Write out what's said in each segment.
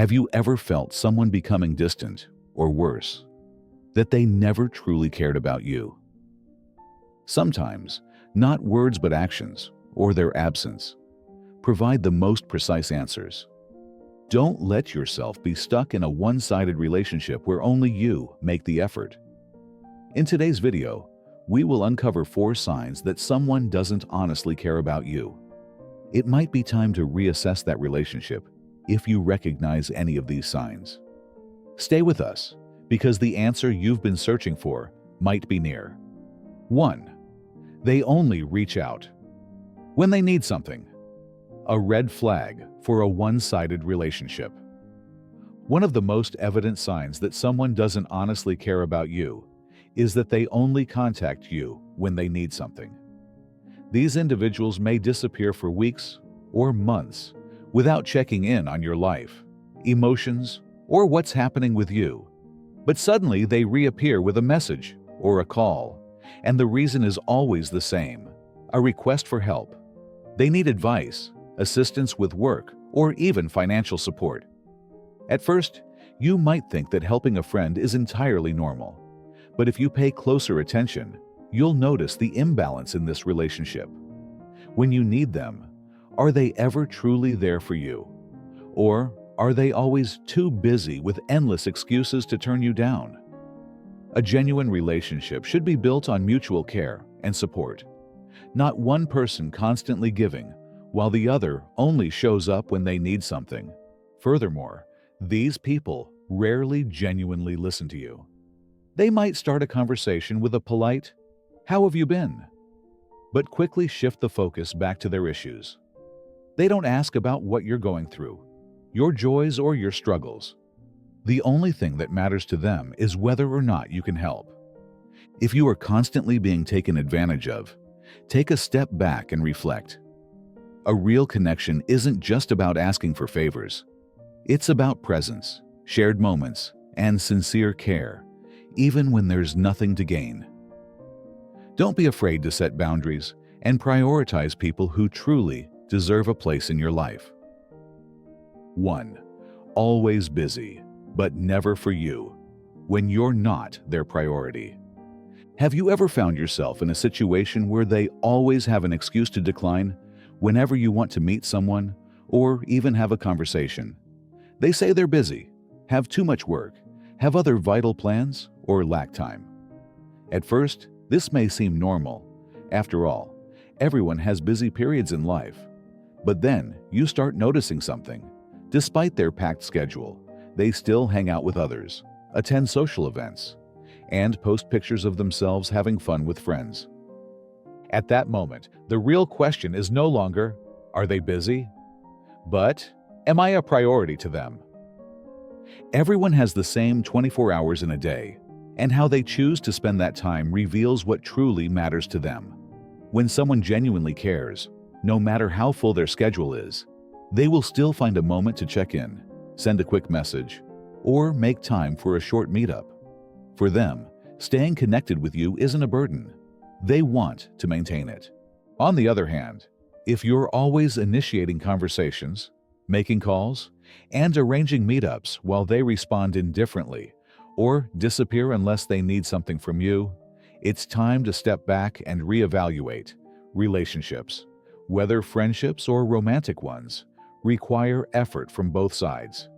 Have you ever felt someone becoming distant, or worse, that they never truly cared about you? Sometimes, not words but actions, or their absence, provide the most precise answers. Don't let yourself be stuck in a one-sided relationship where only you make the effort. In today's video, we will uncover 4 signs that someone doesn't honestly care about you. It might be time to reassess that relationship if you recognize any of these signs. Stay with us, because the answer you've been searching for might be near. 1. They only reach out when they need something. A red flag for a one-sided relationship. One of the most evident signs that someone doesn't honestly care about you is that they only contact you when they need something. These individuals may disappear for weeks or months without checking in on your life, emotions, or what's happening with you. But suddenly they reappear with a message or a call, and the reason is always the same: a request for help. They need advice, assistance with work, or even financial support. At first, you might think that helping a friend is entirely normal, but if you pay closer attention, you'll notice the imbalance in this relationship. When you need them, are they ever truly there for you? Or are they always too busy with endless excuses to turn you down? A genuine relationship should be built on mutual care and support, not one person constantly giving while the other only shows up when they need something. Furthermore, these people rarely genuinely listen to you. They might start a conversation with a polite, "How have you been?" but quickly shift the focus back to their issues. They don't ask about what you're going through, your joys or your struggles. The only thing that matters to them is whether or not you can help. If you are constantly being taken advantage of, take a step back and reflect. A real connection isn't just about asking for favors. It's about presence, shared moments, and sincere care, even when there's nothing to gain. Don't be afraid to set boundaries and prioritize people who truly deserve a place in your life. 1. Always busy, but never for you, when you're not their priority. Have you ever found yourself in a situation where they always have an excuse to decline whenever you want to meet someone or even have a conversation? They say they're busy, have too much work, have other vital plans, or lack time. At first, this may seem normal. After all, everyone has busy periods in life. But then you start noticing something. Despite their packed schedule, they still hang out with others, attend social events, and post pictures of themselves having fun with friends. At that moment, the real question is no longer, are they busy? But, am I a priority to them? Everyone has the same 24 hours in a day, and how they choose to spend that time reveals what truly matters to them. When someone genuinely cares, no matter how full their schedule is, they will still find a moment to check in, send a quick message, or make time for a short meetup. For them, staying connected with you isn't a burden. They want to maintain it. On the other hand, if you're always initiating conversations, making calls, and arranging meetups while they respond indifferently or disappear unless they need something from you, it's time to step back and reevaluate. Relationships, whether friendships or romantic ones, require effort from both sides.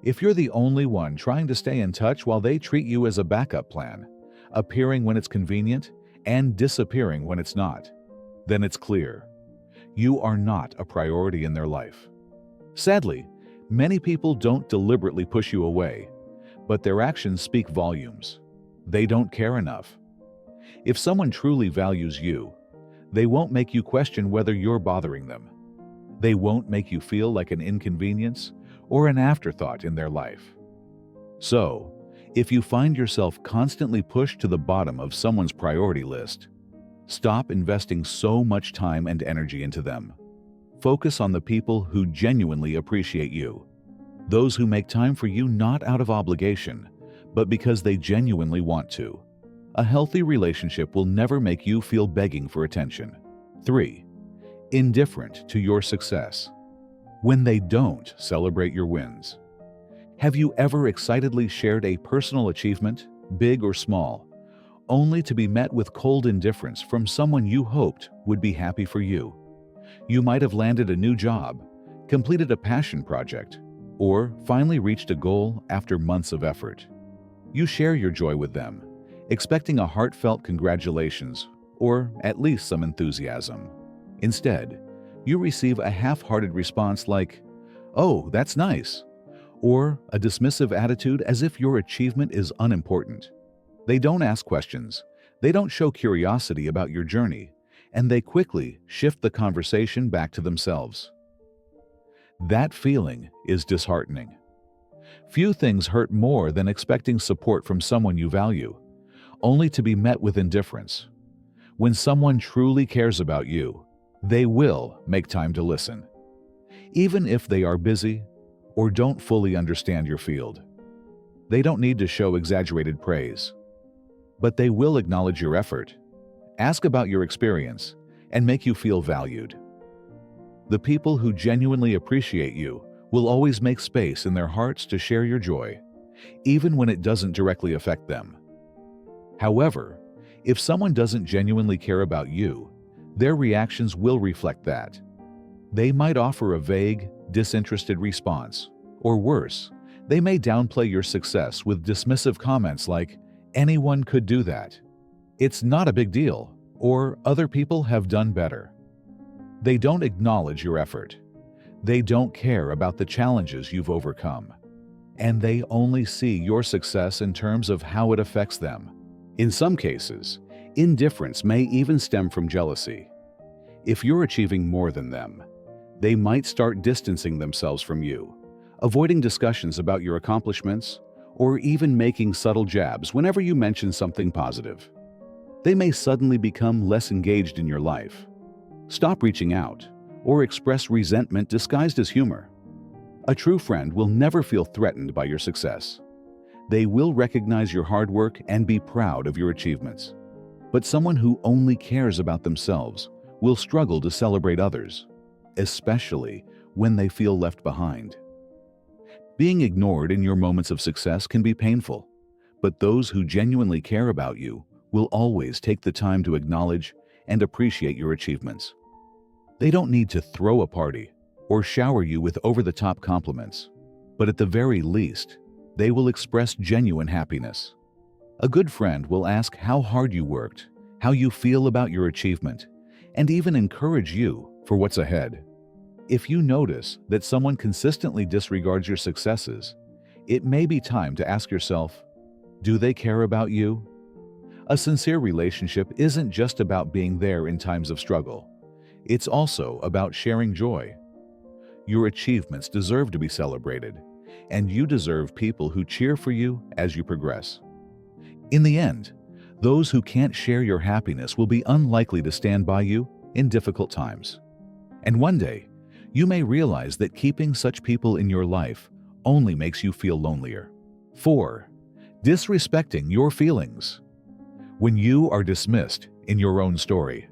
If you're the only one trying to stay in touch while they treat you as a backup plan, appearing when it's convenient and disappearing when it's not, then it's clear you are not a priority in their life. Sadly, many people don't deliberately push you away, but their actions speak volumes. They don't care enough. If someone truly values you, they won't make you question whether you're bothering them. They won't make you feel like an inconvenience or an afterthought in their life. So, if you find yourself constantly pushed to the bottom of someone's priority list, stop investing so much time and energy into them. Focus on the people who genuinely appreciate you, those who make time for you not out of obligation, but because they genuinely want to. A healthy relationship will never make you feel begging for attention. 3. Indifferent to your success. When they don't celebrate your wins. Have you ever excitedly shared a personal achievement, big or small, only to be met with cold indifference from someone you hoped would be happy for you? You might have landed a new job, completed a passion project, or finally reached a goal after months of effort. You share your joy with them, expecting a heartfelt congratulations or at least some enthusiasm. Instead, you receive a half-hearted response like, "Oh, that's nice," or a dismissive attitude as if your achievement is unimportant. They don't ask questions, they don't show curiosity about your journey, and they quickly shift the conversation back to themselves. That feeling is disheartening. Few things hurt more than expecting support from someone you value, only to be met with indifference. When someone truly cares about you, they will make time to listen, even if they are busy or don't fully understand your field. They don't need to show exaggerated praise, but they will acknowledge your effort, ask about your experience, and make you feel valued. The people who genuinely appreciate you will always make space in their hearts to share your joy, even when it doesn't directly affect them. However, if someone doesn't genuinely care about you, their reactions will reflect that. They might offer a vague, disinterested response, or worse, they may downplay your success with dismissive comments like, "Anyone could do that," "It's not a big deal," or "Other people have done better." They don't acknowledge your effort. They don't care about the challenges you've overcome. And they only see your success in terms of how it affects them. In some cases, indifference may even stem from jealousy. If you're achieving more than them, they might start distancing themselves from you, avoiding discussions about your accomplishments, or even making subtle jabs whenever you mention something positive. They may suddenly become less engaged in your life, stop reaching out, or express resentment disguised as humor. A true friend will never feel threatened by your success. They will recognize your hard work and be proud of your achievements. But someone who only cares about themselves will struggle to celebrate others, especially when they feel left behind. Being ignored in your moments of success can be painful, but those who genuinely care about you will always take the time to acknowledge and appreciate your achievements. They don't need to throw a party or shower you with over-the-top compliments, but at the very least, they will express genuine happiness. A good friend will ask how hard you worked, how you feel about your achievement, and even encourage you for what's ahead. If you notice that someone consistently disregards your successes, it may be time to ask yourself, do they care about you? A sincere relationship isn't just about being there in times of struggle. It's also about sharing joy. Your achievements deserve to be celebrated, and you deserve people who cheer for you as you progress. In the end, those who can't share your happiness will be unlikely to stand by you in difficult times. And one day, you may realize that keeping such people in your life only makes you feel lonelier. 4. Disrespecting your feelings. When you are dismissed in your own story.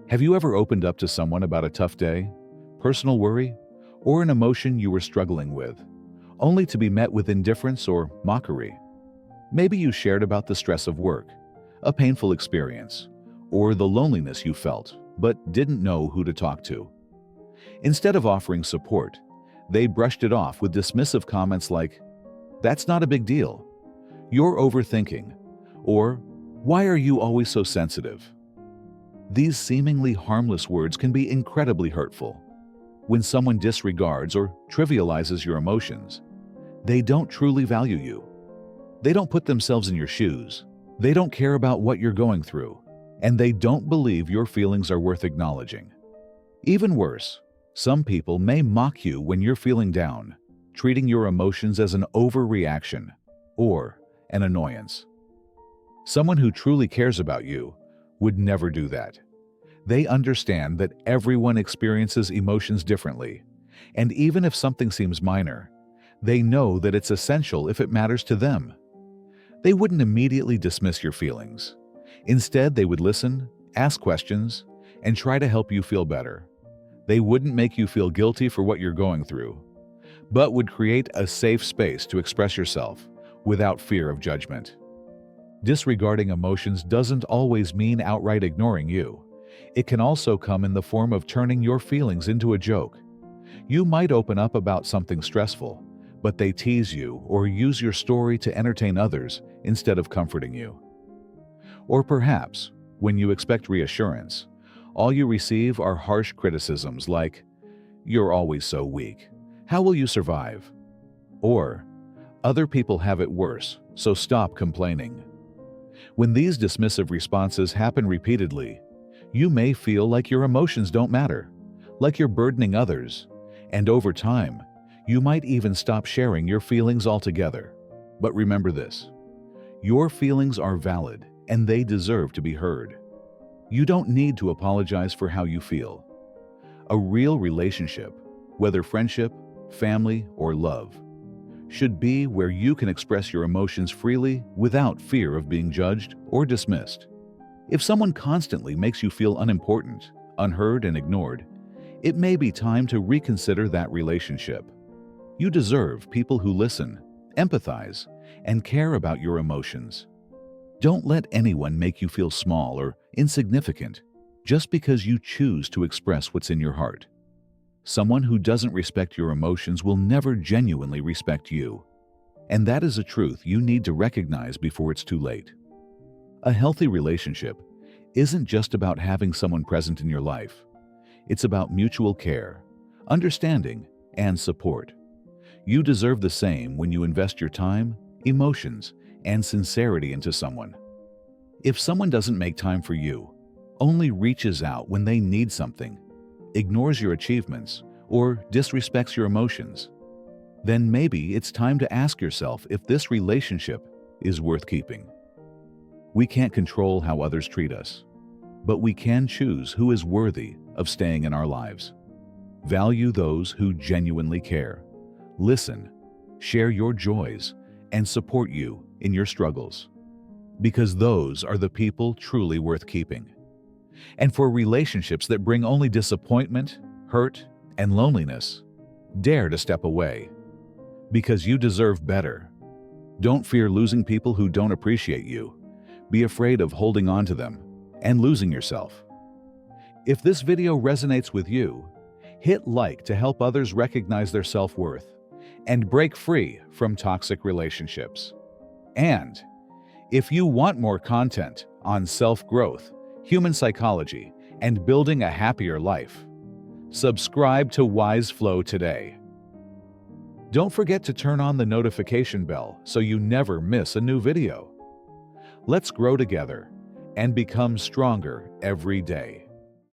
Have you ever opened up to someone about a tough day, personal worry, or an emotion you were struggling with, only to be met with indifference or mockery? Maybe you shared about the stress of work, a painful experience, or the loneliness you felt, but didn't know who to talk to. Instead of offering support, they brushed it off with dismissive comments like, "That's not a big deal," "You're overthinking," or "Why are you always so sensitive?" These seemingly harmless words can be incredibly hurtful. When someone disregards or trivializes your emotions, they don't truly value you. They don't put themselves in your shoes. They don't care about what you're going through, and they don't believe your feelings are worth acknowledging. Even worse, some people may mock you when you're feeling down, treating your emotions as an overreaction or an annoyance. Someone who truly cares about you would never do that. They understand that everyone experiences emotions differently, and even if something seems minor, they know that it's essential if it matters to them. They wouldn't immediately dismiss your feelings. Instead, they would listen, ask questions, and try to help you feel better. They wouldn't make you feel guilty for what you're going through, but would create a safe space to express yourself without fear of judgment. Disregarding emotions doesn't always mean outright ignoring you. It can also come in the form of turning your feelings into a joke. You might open up about something stressful, but they tease you or use your story to entertain others instead of comforting you. Or perhaps, when you expect reassurance, all you receive are harsh criticisms like, "You're always so weak. How will you survive?" Or, "Other people have it worse, so stop complaining." When these dismissive responses happen repeatedly, you may feel like your emotions don't matter, like you're burdening others, and over time, you might even stop sharing your feelings altogether. But remember this: your feelings are valid and they deserve to be heard. You don't need to apologize for how you feel. A real relationship, whether friendship, family, or love, should be where you can express your emotions freely without fear of being judged or dismissed. If someone constantly makes you feel unimportant, unheard, and ignored, it may be time to reconsider that relationship. You deserve people who listen, empathize, and care about your emotions. Don't let anyone make you feel small or insignificant just because you choose to express what's in your heart. Someone who doesn't respect your emotions will never genuinely respect you. And that is a truth you need to recognize before it's too late. A healthy relationship isn't just about having someone present in your life. It's about mutual care, understanding, and support. You deserve the same when you invest your time, emotions, and sincerity into someone. If someone doesn't make time for you, only reaches out when they need something, ignores your achievements, or disrespects your emotions, then maybe it's time to ask yourself if this relationship is worth keeping. We can't control how others treat us, but we can choose who is worthy of staying in our lives. Value those who genuinely care, listen, share your joys, and support you in your struggles, because those are the people truly worth keeping. And for relationships that bring only disappointment, hurt, and loneliness, dare to step away, because you deserve better. Don't fear losing people who don't appreciate you. Be afraid of holding on to them and losing yourself. If this video resonates with you, hit like to help others recognize their self-worth and break free from toxic relationships. And if you want more content on self-growth, human psychology, and building a happier life, subscribe to Wise Flow today. Don't forget to turn on the notification bell so you never miss a new video. Let's grow together and become stronger every day.